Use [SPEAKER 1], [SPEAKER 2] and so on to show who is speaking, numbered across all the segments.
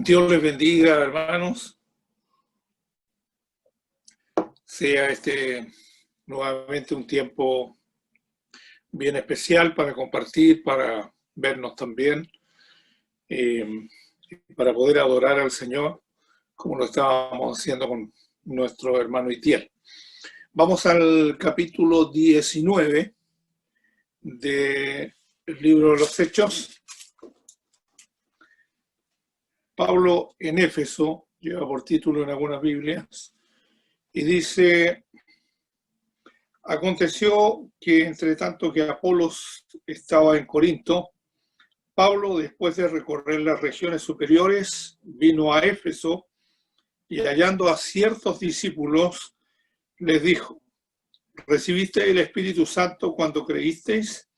[SPEAKER 1] Dios les bendiga, hermanos. Sea nuevamente un tiempo bien especial para compartir, para vernos también, para poder adorar al Señor como lo estábamos haciendo con nuestro hermano Itiel. Vamos al capítulo 19 del libro de los Hechos. Pablo en Éfeso, lleva por título en algunas Biblias, y dice: aconteció que entre tanto que Apolos estaba en Corinto, Pablo, después de recorrer las regiones superiores, vino a Éfeso y hallando a ciertos discípulos, les dijo: ¿recibisteis el Espíritu Santo cuando creísteis?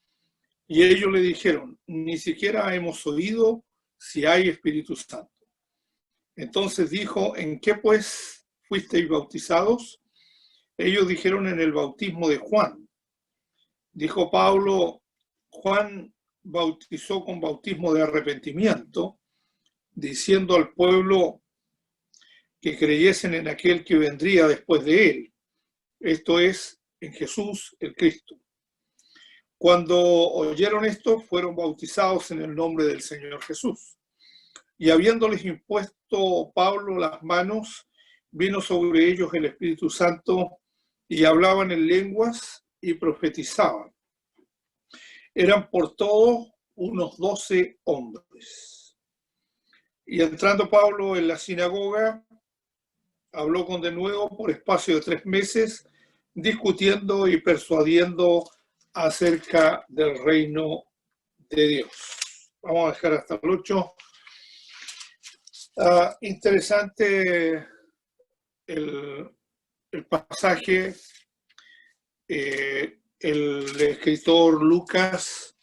[SPEAKER 1] Y ellos le dijeron: ni siquiera hemos oído si hay Espíritu Santo. Entonces dijo: ¿en qué pues fuisteis bautizados? Ellos dijeron: en el bautismo de Juan. Dijo Pablo: Juan bautizó con bautismo de arrepentimiento, diciendo al pueblo que creyesen en aquel que vendría después de él, esto es, en Jesús el Cristo. Cuando oyeron esto, fueron bautizados en el nombre del Señor Jesús. Y habiéndoles impuesto Pablo las manos, vino sobre ellos el Espíritu Santo, y hablaban en lenguas y profetizaban. Eran por todos unos 12 hombres. Y entrando Pablo en la sinagoga, habló con denuedo por espacio de 3 meses, discutiendo y persuadiendo acerca del reino de Dios. Vamos a dejar hasta el 8. Interesante el pasaje. El escritor Lucas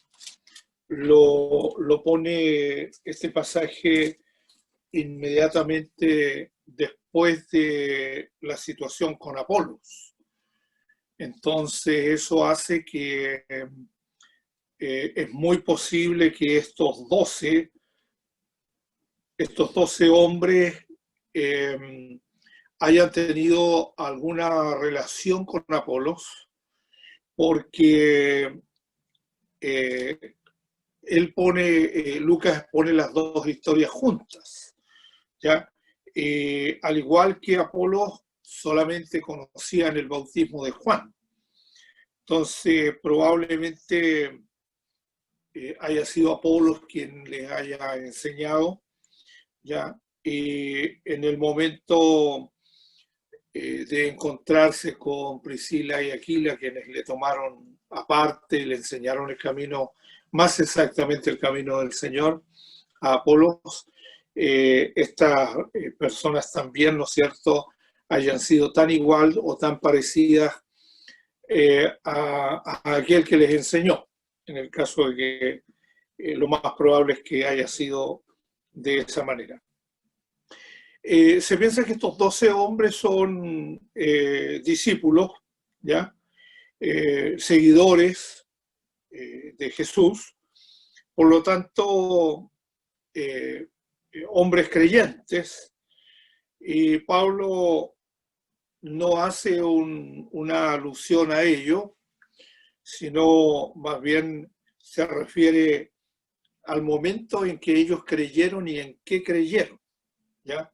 [SPEAKER 1] lo pone este pasaje inmediatamente después de la situación con Apolos. Entonces eso hace que es muy posible que estos 12 hombres hayan tenido alguna relación con Apolos, porque Lucas pone las dos historias juntas, ¿ya? Al igual que Apolos solamente conocían el bautismo de Juan. Entonces probablemente haya sido Apolos quien les haya enseñado, ¿ya? En el momento de encontrarse con Priscila y Aquila, quienes le tomaron aparte y le enseñaron el camino, más exactamente el camino del Señor, a Apolos, estas personas también, ¿no es cierto?, hayan sido tan igual o tan parecidas a aquel que les enseñó, en el caso de que lo más probable es que haya sido de esa manera. Se piensa que estos 12 hombres son discípulos, ¿ya? Seguidores de Jesús, por lo tanto, hombres creyentes, y Pablo no hace una alusión a ello, sino más bien se refiere al momento en que ellos creyeron y en qué creyeron, ¿ya?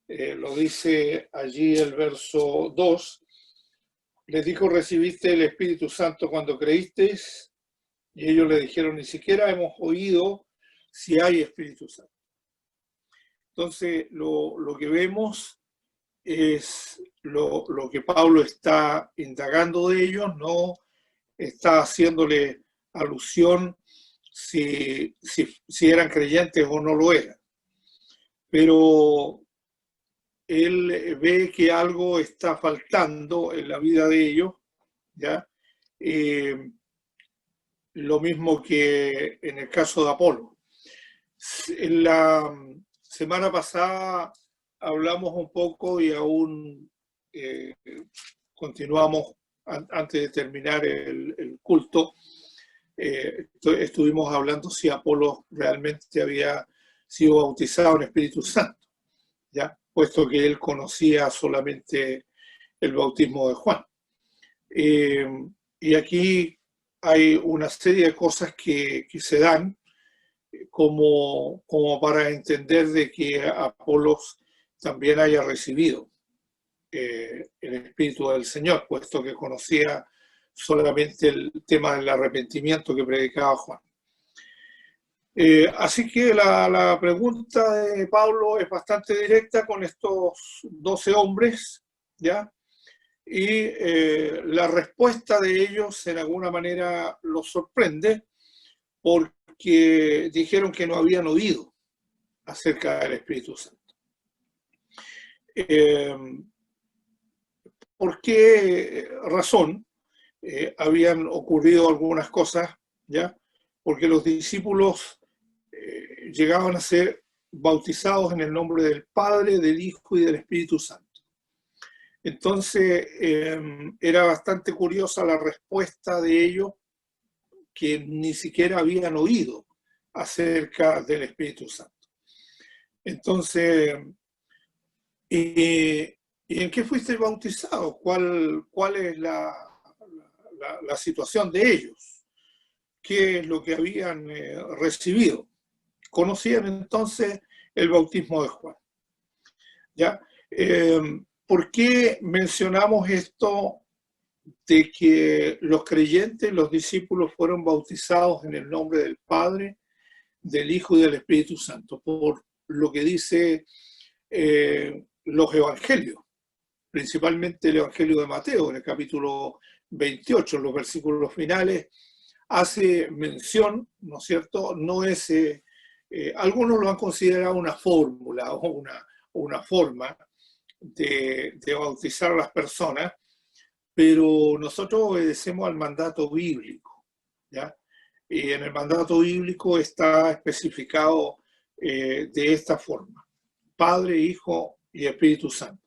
[SPEAKER 1] Lo dice allí el verso 2, les dijo: ¿recibiste el Espíritu Santo cuando creísteis? Y ellos le dijeron: ni siquiera hemos oído si hay Espíritu Santo. Entonces, lo que vemos es lo que Pablo está indagando de ellos, no está haciéndole alusión si eran creyentes o no lo eran. Pero él ve que algo está faltando en la vida de ellos, ¿ya? Lo mismo que en el caso de Apolo. En la semana pasada hablamos un poco y aún continuamos antes de terminar el culto. Estuvimos hablando si Apolo realmente había sido bautizado en Espíritu Santo, ¿ya? Puesto que él conocía solamente el bautismo de Juan. Y aquí hay una serie de cosas que se dan como para entender de que Apolos también haya recibido el Espíritu del Señor, puesto que conocía solamente el tema del arrepentimiento que predicaba Juan. Así que la pregunta de Pablo es bastante directa con estos 12 hombres, ¿ya? Y la respuesta de ellos en alguna manera los sorprende porque dijeron que no habían oído acerca del Espíritu Santo. ¿Por qué razón habían ocurrido algunas cosas? ¿Ya? Porque los discípulos llegaban a ser bautizados en el nombre del Padre, del Hijo y del Espíritu Santo. Entonces, era bastante curiosa la respuesta de ellos, que ni siquiera habían oído acerca del Espíritu Santo. Entonces, ¿y en qué fuiste bautizado? ¿Cuál es la situación de ellos? ¿Qué es lo que habían recibido? Conocían entonces el bautismo de Juan. ¿Ya? ¿Por qué mencionamos esto de que los creyentes, los discípulos, fueron bautizados en el nombre del Padre, del Hijo y del Espíritu Santo? Por lo que dice los evangelios, principalmente el Evangelio de Mateo, en el capítulo 28, en los versículos finales, hace mención, ¿no es cierto? No es, algunos lo han considerado una fórmula o una forma de bautizar a las personas, pero nosotros obedecemos al mandato bíblico, ¿ya? Y en el mandato bíblico está especificado de esta forma: Padre, Hijo y Espíritu Santo.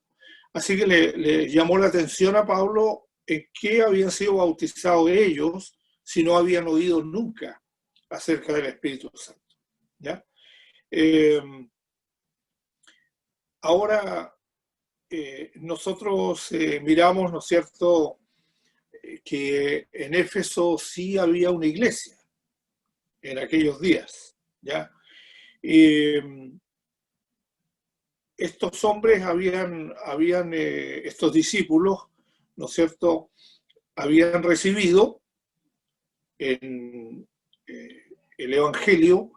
[SPEAKER 1] Así que le llamó la atención a Pablo en qué habían sido bautizados ellos si no habían oído nunca acerca del Espíritu Santo, ¿ya? Ahora, nosotros miramos, ¿no es cierto?, que en Éfeso sí había una iglesia en aquellos días, ¿ya? Estos hombres estos discípulos, ¿no es cierto?, habían recibido en el Evangelio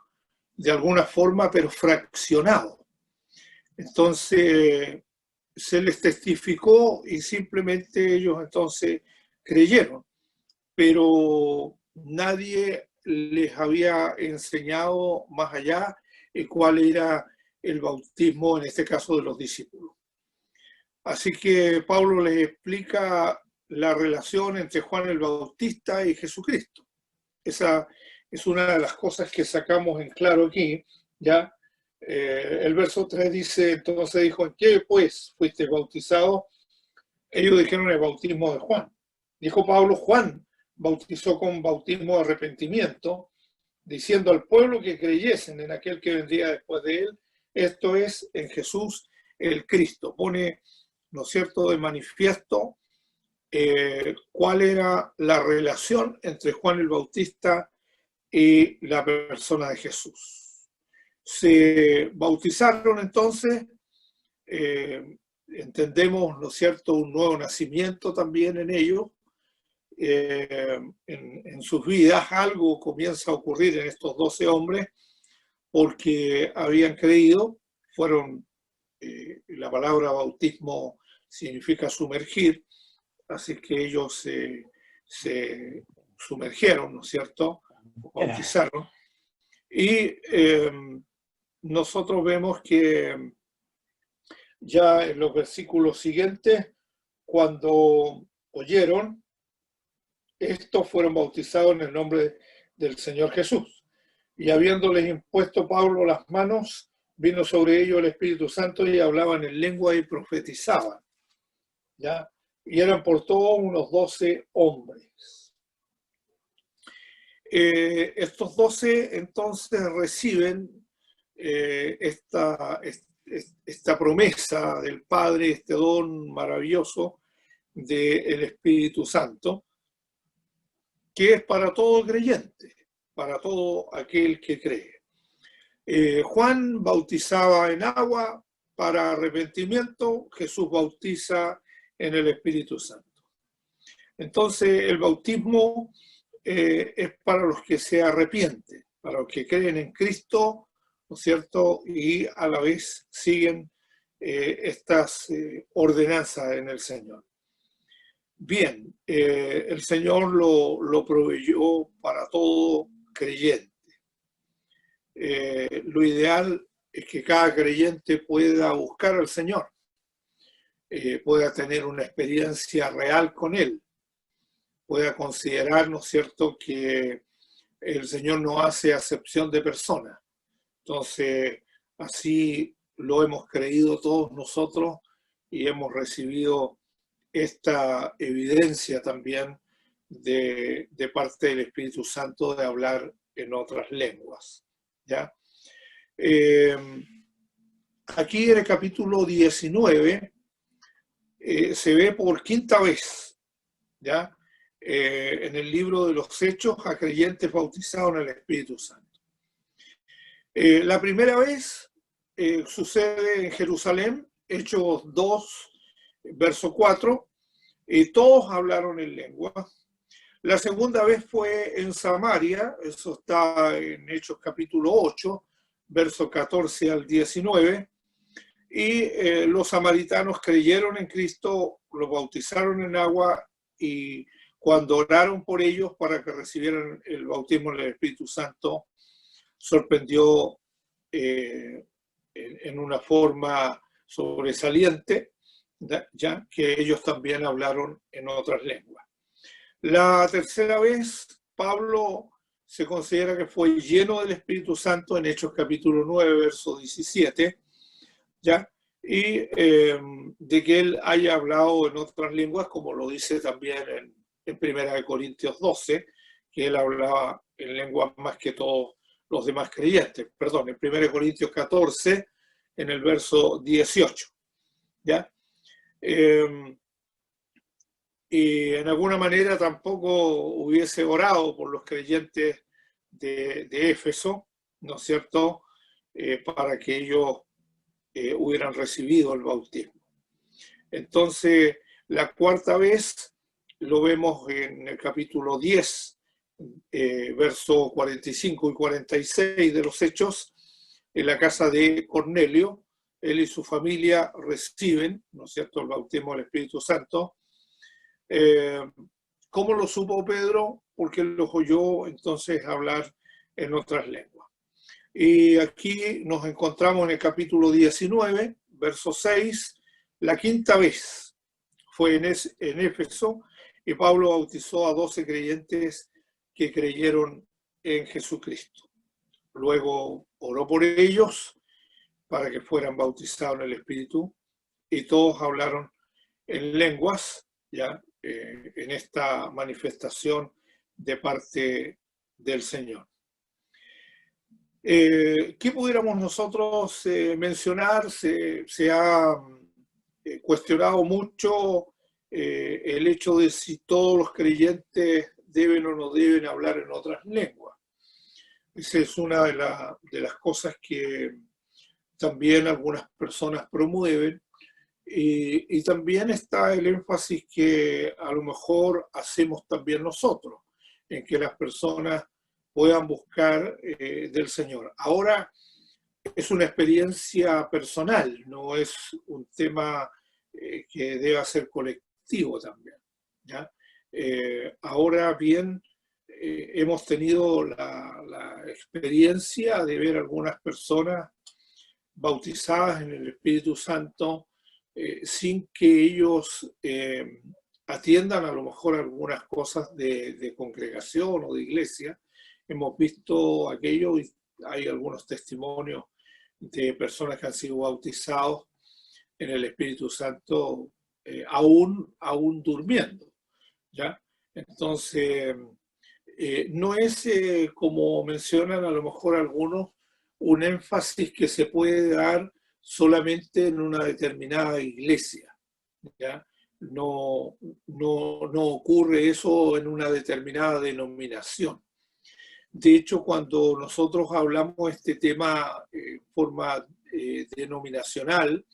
[SPEAKER 1] de alguna forma, pero fraccionado. Entonces, se les testificó y simplemente ellos entonces creyeron, pero nadie les había enseñado más allá cuál era el bautismo, en este caso de los discípulos. Así que Pablo les explica la relación entre Juan el Bautista y Jesucristo. Esa es una de las cosas que sacamos en claro aquí, ¿ya? El verso 3 dice: entonces dijo, ¿en qué pues fuiste bautizado? Ellos dijeron: el bautismo de Juan. Dijo Pablo: Juan bautizó con bautismo de arrepentimiento, diciendo al pueblo que creyesen en aquel que vendría después de él, esto es, en Jesús el Cristo. Pone, ¿no es cierto?, de manifiesto cuál era la relación entre Juan el Bautista y la persona de Jesús. Se bautizaron entonces, entendemos, ¿no es cierto?, un nuevo nacimiento también en ellos. En sus vidas algo comienza a ocurrir en estos 12 hombres porque habían creído, la palabra bautismo significa sumergir, así que ellos se sumergieron, ¿no es cierto?, bautizaron. Y nosotros vemos que ya en los versículos siguientes, cuando oyeron, estos fueron bautizados en el nombre del Señor Jesús. Y habiéndoles impuesto Pablo las manos, vino sobre ellos el Espíritu Santo y hablaban en lengua y profetizaban, ¿ya? Y eran por todos unos 12 hombres. Estos 12 entonces reciben esta promesa del Padre, este don maravilloso del Espíritu Santo, que es para todo creyente, para todo aquel que cree. Juan bautizaba en agua para arrepentimiento, Jesús bautiza en el Espíritu Santo. Entonces el bautismo es para los que se arrepienten, para los que creen en Cristo, ¿no es cierto? Y a la vez siguen estas ordenanzas en el Señor. Bien, el Señor lo proveyó para todo creyente. Lo ideal es que cada creyente pueda buscar al Señor, pueda tener una experiencia real con Él, pueda considerar, ¿no es cierto?, que el Señor no hace acepción de personas. Entonces, así lo hemos creído todos nosotros y hemos recibido esta evidencia también de parte del Espíritu Santo de hablar en otras lenguas, ¿ya? Aquí en el capítulo 19 se ve por quinta vez, ¿ya? En el libro de los Hechos a creyentes bautizados en el Espíritu Santo. La primera vez sucede en Jerusalén, Hechos 2, verso 4, y todos hablaron en lengua. La segunda vez fue en Samaria, eso está en Hechos capítulo 8, verso 14 al 19, y los samaritanos creyeron en Cristo, los bautizaron en agua, y cuando oraron por ellos para que recibieran el bautismo del Espíritu Santo, sorprendió en una forma sobresaliente, ya que ellos también hablaron en otras lenguas. La tercera vez, Pablo se considera que fue lleno del Espíritu Santo en Hechos capítulo 9, verso 17, ¿ya? Y de que él haya hablado en otras lenguas, como lo dice también en 1 Corintios 12, que él hablaba en lenguas más que todos los demás creyentes. Perdón, en 1 Corintios 14, en el verso 18, ¿ya? Y en alguna manera tampoco hubiese orado por los creyentes de Éfeso, ¿no es cierto?, para que ellos hubieran recibido el bautismo. Entonces, la cuarta vez lo vemos en el capítulo 10, versos 45 y 46 de los Hechos, en la casa de Cornelio. Él y su familia reciben, ¿no es cierto?, el bautismo del Espíritu Santo. ¿Cómo lo supo Pedro? Porque lo oyó entonces hablar en otras lenguas. Y aquí nos encontramos en el capítulo 19, verso 6, la quinta vez fue en Éfeso, y Pablo bautizó a 12 creyentes que creyeron en Jesucristo. Luego oró por ellos para que fueran bautizados en el Espíritu, y todos hablaron en lenguas, ya en esta manifestación de parte del Señor. ¿Qué pudiéramos nosotros mencionar? Se ha cuestionado mucho el hecho de si todos los creyentes deben o no deben hablar en otras lenguas. Esa es una de las cosas que también algunas personas promueven. Y también está el énfasis que a lo mejor hacemos también nosotros, en que las personas puedan buscar del Señor. Ahora es una experiencia personal, no es un tema que deba ser colectivo también, ¿ya? Ahora bien, hemos tenido la experiencia de ver algunas personas bautizadas en el Espíritu Santo sin que ellos atiendan a lo mejor algunas cosas de congregación o de iglesia. Hemos visto aquello y hay algunos testimonios de personas que han sido bautizados en el Espíritu Santo aún durmiendo, ¿ya? Entonces, no es como mencionan a lo mejor algunos, un énfasis que se puede dar solamente en una determinada iglesia, ¿ya? No ocurre eso en una determinada denominación. De hecho, cuando nosotros hablamos de este tema en forma denominacional,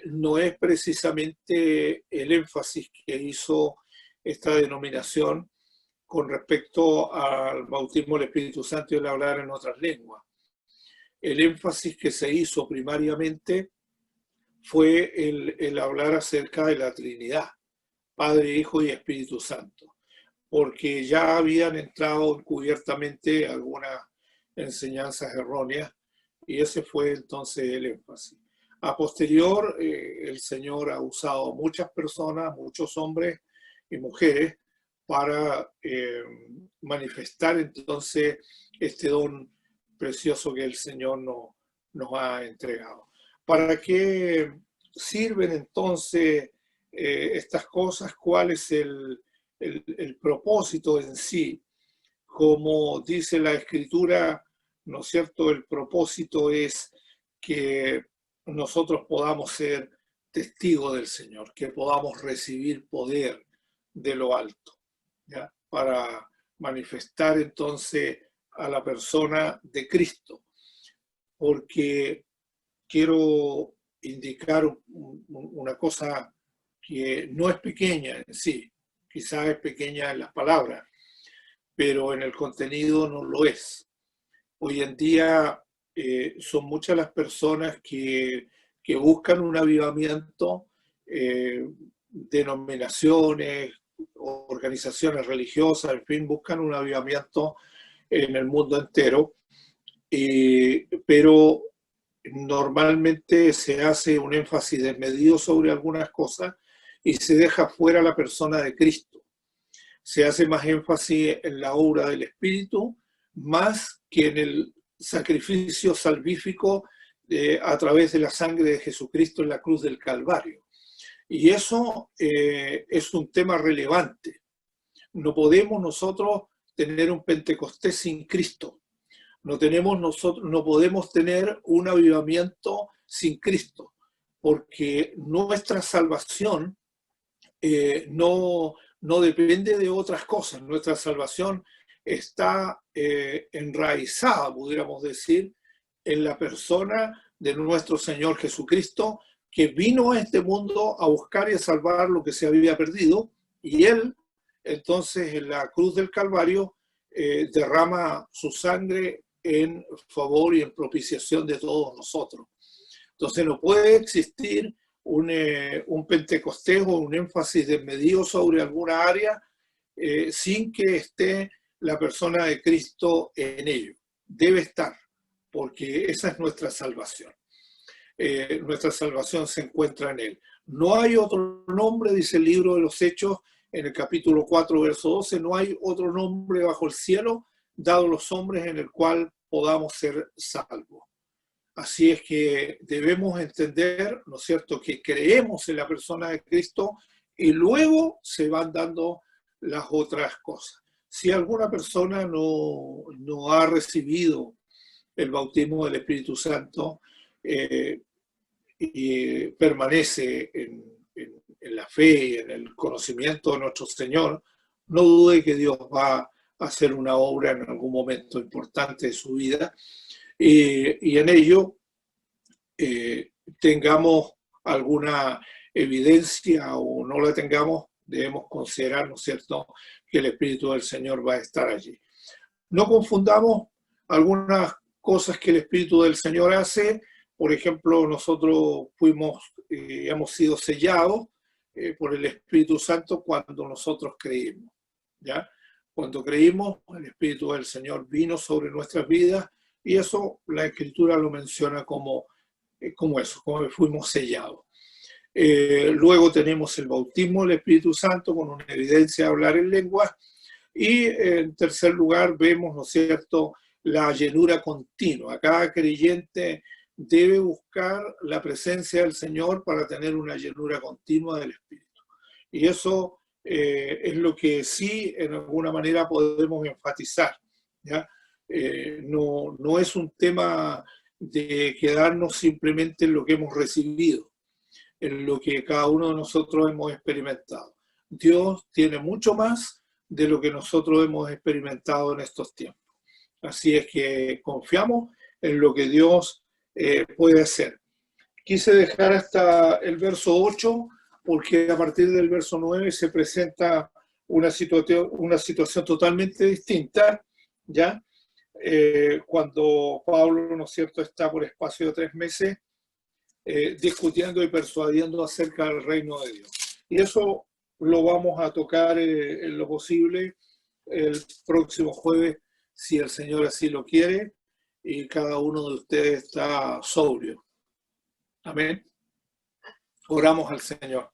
[SPEAKER 1] no es precisamente el énfasis que hizo esta denominación con respecto al bautismo del Espíritu Santo y el hablar en otras lenguas. El énfasis que se hizo primariamente fue el hablar acerca de la Trinidad, Padre, Hijo y Espíritu Santo, porque ya habían entrado encubiertamente algunas enseñanzas erróneas y ese fue entonces el énfasis. A posterior, el Señor ha usado a muchas personas, muchos hombres y mujeres, para manifestar entonces este don precioso que el Señor nos ha entregado. ¿Para qué sirven entonces estas cosas? ¿Cuál es el propósito en sí? Como dice la Escritura, ¿no es cierto? El propósito es que nosotros podamos ser testigos del Señor, que podamos recibir poder de lo alto, ¿ya? Para manifestar entonces a la persona de Cristo. Porque quiero indicar una cosa que no es pequeña en sí, quizás es pequeña en las palabras, pero en el contenido no lo es. Hoy en día son muchas las personas que buscan un avivamiento, denominaciones, organizaciones religiosas, en fin, buscan un avivamiento en el mundo entero, pero normalmente se hace un énfasis desmedido sobre algunas cosas y se deja fuera la persona de Cristo. Se hace más énfasis en la obra del Espíritu, más que en el sacrificio salvífico a través de la sangre de Jesucristo en la cruz del Calvario. Y eso es un tema relevante. No podemos nosotros tener un Pentecostés sin Cristo. No podemos tener un avivamiento sin Cristo, porque nuestra salvación no depende de otras cosas. Nuestra salvación está enraizada, pudiéramos decir, en la persona de nuestro Señor Jesucristo, que vino a este mundo a buscar y a salvar lo que se había perdido, y Él, entonces, en la cruz del Calvario, derrama su sangre en favor y en propiciación de todos nosotros. Entonces no puede existir un Pentecostés o un énfasis desmedido sobre alguna área sin que esté la persona de Cristo en ello. Debe estar, porque esa es nuestra salvación. Nuestra salvación se encuentra en Él. No hay otro nombre, dice el libro de los Hechos, en el capítulo 4, verso 12, no hay otro nombre bajo el cielo dado a los hombres en el cual podamos ser salvos. Así es que debemos entender, ¿no es cierto?, que creemos en la persona de Cristo y luego se van dando las otras cosas. Si alguna persona no ha recibido el bautismo del Espíritu Santo y permanece en la fe y en el conocimiento de nuestro Señor, no dude que Dios va a hacer una obra en algún momento importante de su vida. Y en ello tengamos alguna evidencia o no la tengamos, debemos considerar, ¿no es cierto?, que el Espíritu del Señor va a estar allí. No confundamos algunas cosas que el Espíritu del Señor hace. Por ejemplo, nosotros hemos sido sellados por el Espíritu Santo cuando nosotros creímos, ¿ya? Cuando creímos, el Espíritu del Señor vino sobre nuestras vidas y eso la Escritura lo menciona como eso, como que fuimos sellados. Luego tenemos el bautismo del Espíritu Santo con una evidencia de hablar en lenguas y en tercer lugar vemos, ¿no es cierto?, la llenura continua. Cada creyente debe buscar la presencia del Señor para tener una llenura continua del Espíritu. Y eso es lo que sí, en alguna manera, podemos enfatizar, ¿ya? no es un tema de quedarnos simplemente en lo que hemos recibido, en lo que cada uno de nosotros hemos experimentado. Dios tiene mucho más de lo que nosotros hemos experimentado en estos tiempos. Así es que confiamos en lo que Dios puede hacer. Quise dejar hasta el verso 8 porque a partir del verso 9 se presenta una situación totalmente distinta, ¿ya? Cuando Pablo, ¿no es cierto?, está por espacio de 3 meses discutiendo y persuadiendo acerca del reino de Dios. Y eso lo vamos a tocar en lo posible el próximo jueves, si el Señor así lo quiere, y cada uno de ustedes está sobrio. Amén. Oramos al Señor.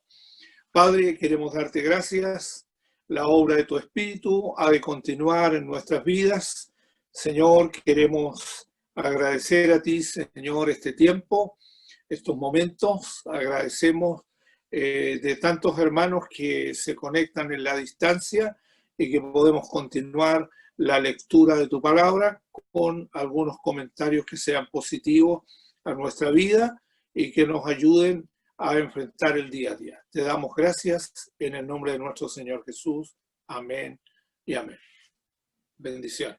[SPEAKER 1] Padre, queremos darte gracias. La obra de tu Espíritu ha de continuar en nuestras vidas. Señor, queremos agradecer a ti, Señor, este tiempo, estos momentos. Agradecemos de tantos hermanos que se conectan en la distancia y que podemos continuar la lectura de tu palabra con algunos comentarios que sean positivos a nuestra vida y que nos ayuden a enfrentar el día a día. Te damos gracias en el nombre de nuestro Señor Jesús. Amén y amén. Bendición.